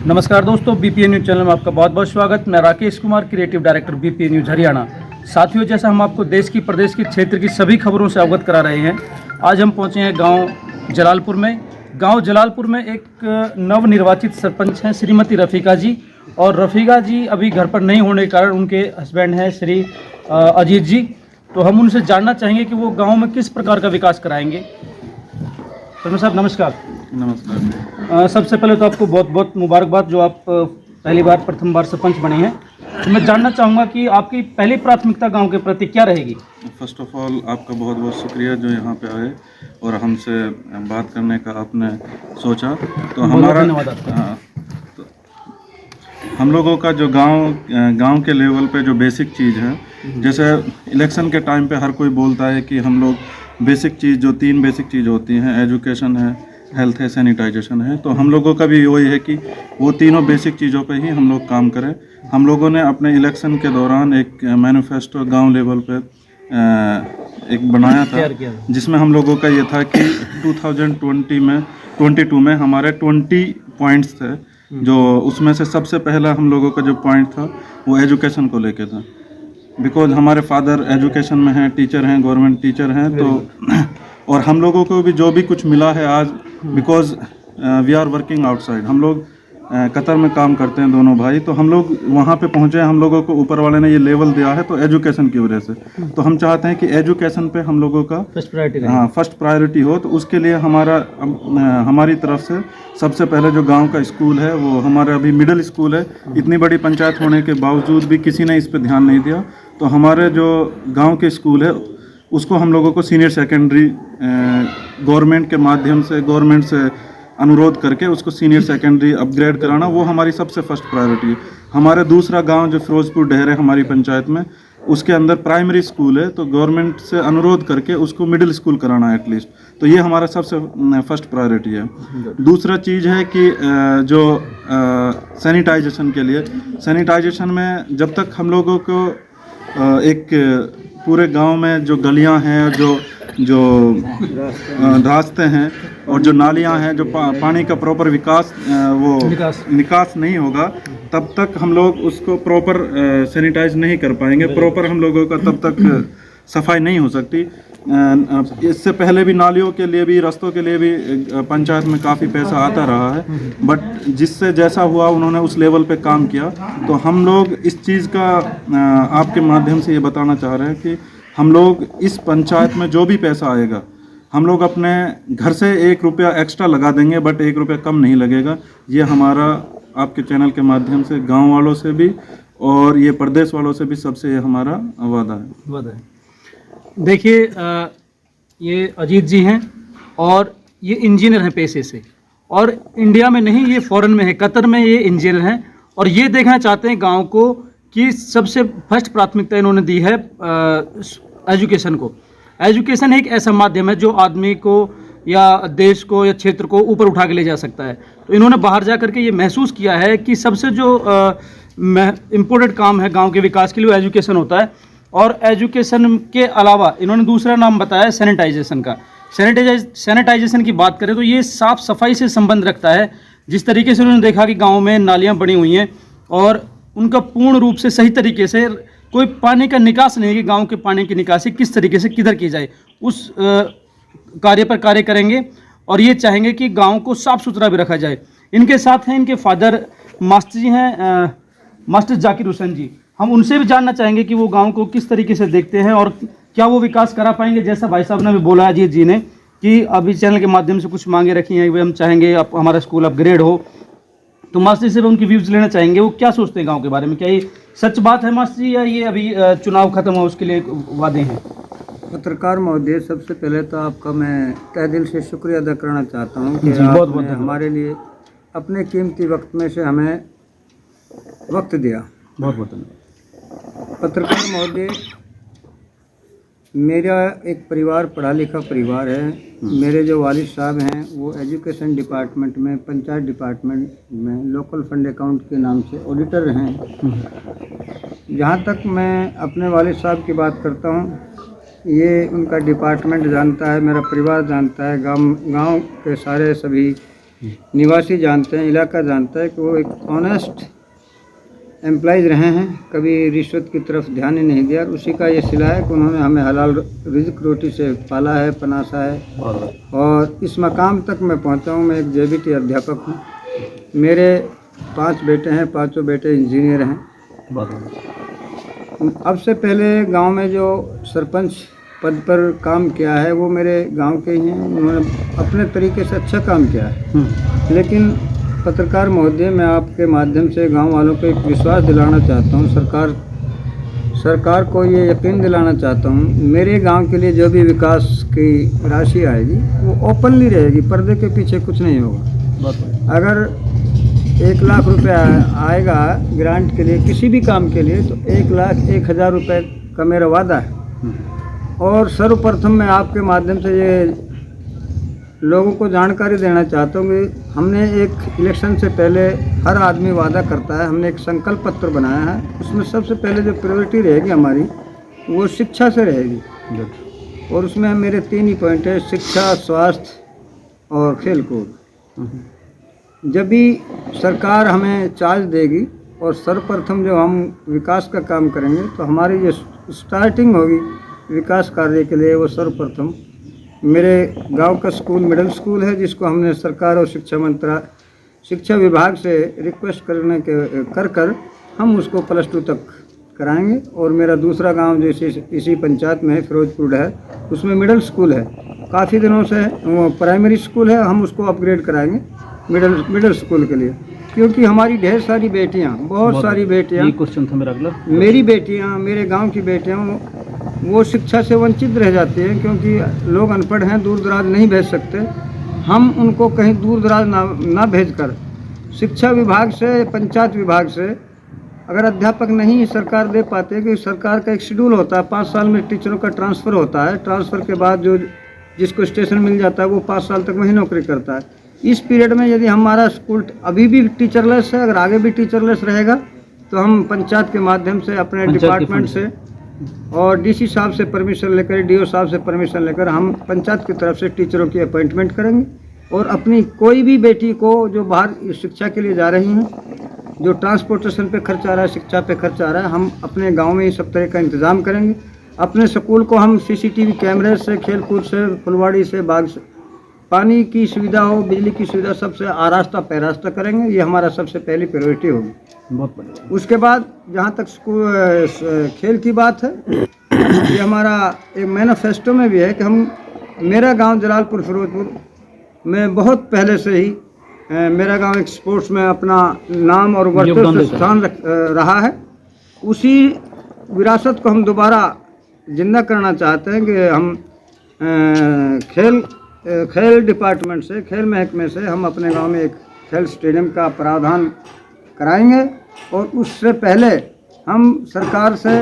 नमस्कार दोस्तों, BPN news channel में आपका बहुत बहुत स्वागत। मैं Rakesh Kumar, creative director BPN news Haryana. साथियों, जैसा हम आपको देश की, प्रदेश की, क्षेत्र की सभी खबरों से अवगत करा रहे हैं, आज हम पहुंचे हैं गांव जलालपुर में। गांव जलालपुर में एक नवनिर्वाचित सरपंच हैं श्रीमती रफ़ीका जी, और रफ़ीका जी अभी घर पर नहीं होने के कारण उनके हस्बैंड हैं श्री अजीत जी। तो हम उनसे जानना चाहेंगे कि वो गाँव में किस प्रकार का विकास कराएँगे। सरपंच साहब नमस्कार। नमस्कार। सबसे पहले तो आपको बहुत बहुत मुबारकबाद जो आप प्रथम बार सरपंच बने हैं। तो मैं जानना चाहूँगा कि आपकी पहली प्राथमिकता गांव के प्रति क्या रहेगी। फर्स्ट ऑफ ऑल आपका बहुत बहुत शुक्रिया जो यहाँ पे आए और हमसे बात करने का आपने सोचा। तो हमारा तो हम लोगों का जो गांव के लेवल पे जो बेसिक चीज़ है, जैसे इलेक्शन के टाइम पे हर कोई बोलता है कि हम लोग बेसिक चीज़ जो 3 बेसिक चीज़ होती हैं, एजुकेशन है, हेल्थ है, सैनिटाइजेशन है, तो हम लोगों का भी वही है कि वो तीनों बेसिक चीज़ों पे ही हम लोग काम करें। हम लोगों ने अपने इलेक्शन के दौरान एक मैनिफेस्टो गांव लेवल पे एक बनाया था, जिसमें हम लोगों का ये था कि 2022 में हमारे 20 पॉइंट्स थे, जो उसमें से सबसे पहला हम लोगों का जो पॉइंट था वो एजुकेशन को लेके था। बिकॉज हमारे फादर एजुकेशन में हैं, टीचर हैं, गवर्नमेंट टीचर हैं, तो और हम लोगों को भी जो भी कुछ मिला है आज, because we are working outside, हम लोग कतर में काम करते हैं दोनों भाई, तो हम लोग वहाँ पे पहुँचे, हम लोगों को ऊपर वाले ने ये लेवल दिया है तो एजुकेशन की वजह से। तो हम चाहते हैं कि एजुकेशन पे हम लोगों का फर्स्ट प्रायोरिटी हो। तो उसके लिए हमारी तरफ से सबसे पहले जो गांव का स्कूल है वो हमारा अभी मिडिल स्कूल है। इतनी बड़ी पंचायत होने के बावजूद भी किसी ने इस पर ध्यान नहीं दिया। तो हमारे जो गाँव के स्कूल है उसको हम लोगों को सीनियर सेकेंडरी गवर्नमेंट के माध्यम से, गवर्नमेंट से अनुरोध करके उसको सीनियर सेकेंडरी अपग्रेड कराना, वो हमारी सबसे फर्स्ट प्रायोरिटी है। हमारे दूसरा गांव जो फिरोजपुर डहर है हमारी पंचायत में, उसके अंदर प्राइमरी स्कूल है, तो गवर्नमेंट से अनुरोध करके उसको मिडिल स्कूल कराना एटलीस्ट। तो ये हमारा सबसे फर्स्ट प्रायोरिटी है। दूसरा चीज़ है कि जो सैनिटाइजेशन के लिए, सैनिटाइजेशन में जब तक हम लोगों को एक पूरे गांव में जो गलियां हैं, जो रास्ते हैं और जो नालियां हैं, जो पानी का प्रॉपर निकास नहीं होगा, तब तक हम लोग उसको प्रॉपर सैनिटाइज नहीं कर पाएंगे। प्रॉपर हम लोगों का तब तक सफाई नहीं हो सकती। इससे पहले भी नालियों के लिए भी, रास्तों के लिए भी पंचायत में काफ़ी पैसा आता रहा है, बट जिससे जैसा हुआ उन्होंने उस लेवल पे काम किया। तो हम लोग इस चीज़ का आपके माध्यम से ये बताना चाह रहे हैं कि हम लोग इस पंचायत में जो भी पैसा आएगा, हम लोग अपने घर से 1 रुपया एक्स्ट्रा लगा देंगे, बट 1 रुपया कम नहीं लगेगा। ये हमारा आपके चैनल के माध्यम से गाँव वालों से भी और ये प्रदेश वालों से भी सबसे ये हमारा वादा है। देखिए, ये अजीत जी हैं और ये इंजीनियर हैं पेशे से, और इंडिया में नहीं, ये फॉरेन में है, कतर में ये इंजीनियर हैं, और ये देखना चाहते हैं गांव को कि सबसे फर्स्ट प्राथमिकता इन्होंने दी है एजुकेशन को। एजुकेशन एक ऐसा माध्यम है जो आदमी को या देश को या क्षेत्र को ऊपर उठा के ले जा सकता है। तो इन्होंने बाहर जा करके ये महसूस किया है कि सबसे जो इम्पोर्टेंट काम है गाँव के विकास के लिए वो एजुकेशन होता है। और एजुकेशन के अलावा इन्होंने दूसरा नाम बताया सैनिटाइजेशन का। सैनिटाइजेशन की बात करें तो ये साफ़ सफाई से संबंध रखता है। जिस तरीके से उन्होंने देखा कि गांव में नालियां बनी हुई हैं और उनका पूर्ण रूप से सही तरीके से कोई पानी का निकास नहीं है कि गांव के पानी की निकासी किस तरीके से किधर की जाए, उस कार्य पर कार्य करेंगे और ये चाहेंगे कि गाँव को साफ़ सुथरा भी रखा जाए। इनके साथ हैं इनके फादर मास्टर जी हैं, मास्टर जाकिर हुसैन जी। हम उनसे भी जानना चाहेंगे कि वो गांव को किस तरीके से देखते हैं और क्या वो विकास करा पाएंगे। जैसा भाई साहब ने भी बोला अजीत जी ने कि अभी चैनल के माध्यम से कुछ मांगे रखी हैं, वे हम चाहेंगे अब हमारा स्कूल अपग्रेड हो। तो मास्टर से भी उनकी व्यूज़ लेना चाहेंगे, वो क्या सोचते हैं गांव के बारे में। क्या ये सच बात है मास्टर जी, या ये अभी चुनाव खत्म हो उसके लिए वादे हैं। पत्रकार महोदय, सबसे पहले तो आपका मैं तहे दिल से शुक्रिया अदा करना चाहता हूँ कि आपने हमारे लिए अपने कीमती वक्त में से हमें वक्त दिया। बहुत बहुत धन्यवाद। पत्रकार महोदय, मेरा एक परिवार पढ़ा लिखा परिवार है। मेरे जो वालिद साहब हैं वो एजुकेशन डिपार्टमेंट में, पंचायत डिपार्टमेंट में लोकल फंड अकाउंट के नाम से ऑडिटर हैं। जहाँ तक मैं अपने वालिद साहब की बात करता हूँ, ये उनका डिपार्टमेंट जानता है, मेरा परिवार जानता है, गांव के सारे सभी निवासी जानते हैं, इलाका जानता है कि वो एक ऑनेस्ट एम्प्लॉइज रहे हैं, कभी रिश्वत की तरफ ध्यान ही नहीं दिया। और उसी का ये सिला है कि उन्होंने हमें हलाल रिज़्क रोटी से पाला है, पनासा है और इस मकाम तक मैं पहुंचा हूं। मैं एक JBT अध्यापक हूं। मेरे 5 बेटे हैं, पांचों बेटे इंजीनियर हैं। अब से पहले गांव में जो सरपंच पद पर काम किया है वो मेरे गांव के ही हैं। उन्होंने अपने तरीके से अच्छा काम किया है, लेकिन पत्रकार महोदय, मैं आपके माध्यम से गांव वालों को एक विश्वास दिलाना चाहता हूं, सरकार को ये यकीन दिलाना चाहता हूं, मेरे गांव के लिए जो भी विकास की राशि आएगी वो ओपनली रहेगी, पर्दे के पीछे कुछ नहीं होगा। अगर 1 लाख रुपये आएगा ग्रांट के लिए, किसी भी काम के लिए, तो 1,01,000 रुपये का मेरा वादा है। और सर्वप्रथम मैं आपके माध्यम से ये लोगों को जानकारी देना चाहता हूँ कि हमने एक इलेक्शन से पहले हर आदमी वादा करता है, हमने एक संकल्प पत्र बनाया है। उसमें सबसे पहले जो प्रायोरिटी रहेगी हमारी वो शिक्षा से रहेगी। और उसमें मेरे 3 ही पॉइंट है, शिक्षा, स्वास्थ्य और खेलकूद। जब भी सरकार हमें चार्ज देगी और सर्वप्रथम जो हम विकास का काम करेंगे, तो हमारी जो स्टार्टिंग होगी विकास कार्य के लिए, वो सर्वप्रथम मेरे गांव का स्कूल मिडिल स्कूल है, जिसको हमने सरकार और शिक्षा विभाग से रिक्वेस्ट कर हम उसको +2 तक कराएंगे। और मेरा दूसरा गांव जो इसी पंचायत में है, फिरोजपुर है, उसमें मिडिल स्कूल है, काफ़ी दिनों से वो प्राइमरी स्कूल है, हम उसको अपग्रेड कराएंगे मिडिल स्कूल के लिए। क्योंकि हमारी ढेर सारी बेटियां, बहुत सारी बेटियां, क्वेश्चन था मेरा अगला, मेरी बेटियां, मेरे गांव की बेटियां वो शिक्षा से वंचित रह जाती हैं, क्योंकि लोग अनपढ़ हैं, दूर दराज नहीं भेज सकते। हम उनको कहीं दूर दराज ना भेजकर शिक्षा विभाग से, पंचायत विभाग से अगर अध्यापक नहीं सरकार दे पाते, कि सरकार का एक शेड्यूल होता है, 5 साल में टीचरों का ट्रांसफ़र होता है, ट्रांसफ़र के बाद जिसको स्टेशन मिल जाता है वो 5 साल तक वही नौकरी करता है। इस पीरियड में यदि हमारा स्कूल अभी भी टीचरलेस है, अगर आगे भी टीचरलेस रहेगा, तो हम पंचायत के माध्यम से अपने डिपार्टमेंट से और DC साहब से परमिशन लेकर, DO साहब से परमिशन लेकर हम पंचायत की तरफ से टीचरों की अपॉइंटमेंट करेंगे। और अपनी कोई भी बेटी को जो बाहर शिक्षा के लिए जा रही हैं, जो ट्रांसपोर्टेशन पे खर्च आ रहा है, शिक्षा पे खर्च आ रहा है, हम अपने गांव में ही सब तरह का इंतज़ाम करेंगे। अपने स्कूल को हम CCTV कैमरे से, खेलकूद से, फुलवाड़ी से, बाग से, पानी की सुविधा हो, बिजली की सुविधा, सबसे आरास्ता पैरास्ता करेंगे। ये हमारा सबसे पहली प्रायोरिटी होगी। बहुत बढ़िया। उसके बाद जहाँ तक स्कूल खेल की बात है, ये हमारा एक मैनिफेस्टो में भी है कि मेरा गांव जलालपुर फिरोजपुर में बहुत पहले से ही मेरा गांव एक स्पोर्ट्स में अपना नाम और वर्चस्व स्थान रहा है। उसी विरासत को हम दोबारा जिंदा करना चाहते हैं कि हम खेल डिपार्टमेंट से, खेल महकमे से हम अपने गांव में एक खेल स्टेडियम का प्रावधान कराएंगे। और उससे पहले हम सरकार से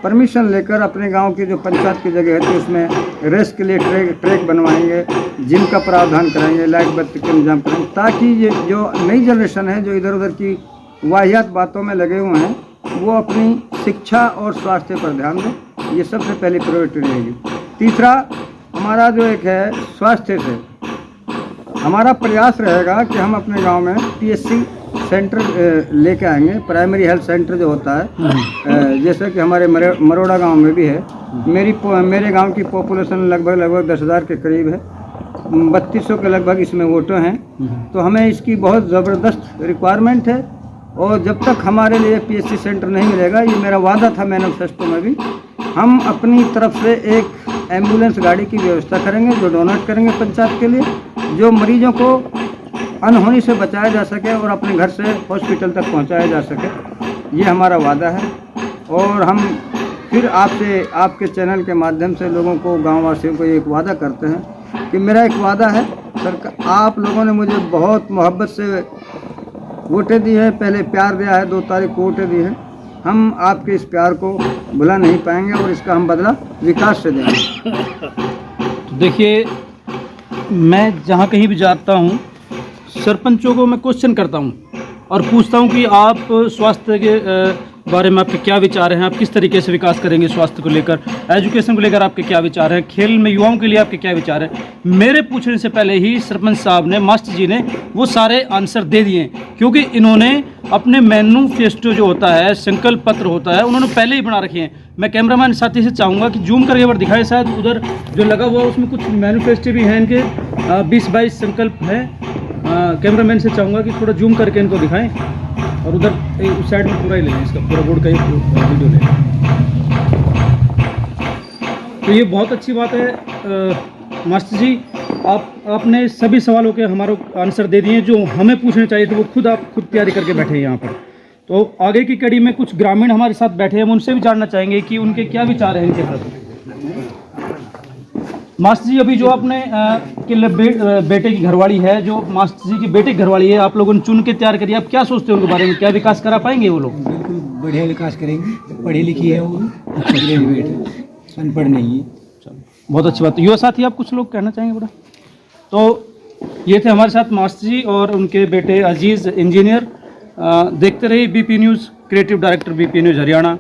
परमिशन लेकर अपने गांव की जो पंचायत की जगह है, तो उसमें रेस के लिए ट्रैक बनवाएंगे, जिम का प्रावधान कराएंगे, लाइट बत्ती का इंतजाम करेंगे, ताकि ये जो नई जनरेशन है जो इधर उधर की वाहियात बातों में लगे हुए हैं, वो अपनी शिक्षा और स्वास्थ्य पर ध्यान दें। ये सबसे पहली प्रायोरिटी रहेगी। तीसरा हमारा जो एक है स्वास्थ्य से, हमारा प्रयास रहेगा कि हम अपने गांव में PSC सेंटर लेके आएंगे, प्राइमरी हेल्थ सेंटर जो होता है, जैसे कि हमारे मरोड़ा गांव में भी है। मेरे गांव की पॉपुलेशन लगभग 10,000 के करीब है, 3200 के लगभग इसमें वोटर हैं, तो हमें इसकी बहुत ज़बरदस्त रिक्वायरमेंट है। और जब तक हमारे लिए PSC सेंटर नहीं मिलेगा, ये मेरा वादा था मैनिफेस्टो में भी, हम अपनी तरफ से एक एम्बुलेंस गाड़ी की व्यवस्था करेंगे, जो डोनेट करेंगे पंचायत के लिए, जो मरीजों को अनहोनी से बचाया जा सके और अपने घर से हॉस्पिटल तक पहुंचाया जा सके। ये हमारा वादा है। और हम फिर आपसे, आपके चैनल के माध्यम से लोगों को, गाँव वासियों को एक वादा करते हैं कि मेरा एक वादा है, आप लोगों ने मुझे बहुत मोहब्बत से वोटें दी है, पहले प्यार दिया है, 2 तारीख को वोटें दी है। हम आपके इस प्यार को भुला नहीं पाएंगे और इसका हम बदला विकास से देंगे। तो देखिए, मैं जहाँ कहीं भी जाता हूँ, सरपंचों को मैं क्वेश्चन करता हूँ और पूछता हूँ कि आप स्वास्थ्य के बारे में आपके क्या विचार हैं? आप किस तरीके से विकास करेंगे स्वास्थ्य को लेकर, एजुकेशन को लेकर आपके क्या विचार हैं, खेल में युवाओं के लिए आपके क्या विचार हैं? मेरे पूछने से पहले ही सरपंच साहब ने, मास्टर जी ने वो सारे आंसर दे दिए, क्योंकि इन्होंने अपने मैनिफेस्टो जो होता है, संकल्प पत्र होता है, उन्होंने पहले ही बना रखे हैं। मैं कैमरामैन साथी से चाहूँगा कि जूम करके एक बार दिखाए, शायद उधर जो लगा हुआ है उसमें कुछ मैनिफेस्टो भी हैं इनके, 20-22 संकल्प है। कैमरामैन से चाहूँगा कि थोड़ा जूम करके इनको दिखाएं, और उधर उस साइड में पूरा ही ले लें, इसका पूरा बोर्ड का ही वीडियो लें। तो ये बहुत अच्छी बात है मास्टर जी, आपने सभी सवालों के हमारे आंसर दे दिए जो हमें पूछने चाहिए थे, वो खुद तैयारी करके बैठे हैं यहाँ पर। तो आगे की कड़ी में कुछ ग्रामीण हमारे साथ बैठे हैं, हम उनसे भी जानना चाहेंगे कि उनके क्या विचार हैं इनके प्रति। मास्टर जी, अभी जो आपने बेटे की घरवाली है, जो मास्टर जी की बेटे की घरवाली है, आप लोगों ने चुन के तैयार करी, आप क्या सोचते हैं उनके बारे में? क्या विकास करा पाएंगे वो लोग? बिल्कुल बढ़िया विकास करेंगे, पढ़ी लिखी है वो, ग्रेजुएट है, अनपढ़ नहीं है। बहुत अच्छी बात है। युवा साथी, आप कुछ लोग कहना चाहेंगे बड़ा? तो ये थे हमारे साथ मास्टर जी और उनके बेटे अजीज़ इंजीनियर। देखते रहिए BP news, creative director BP news Haryana.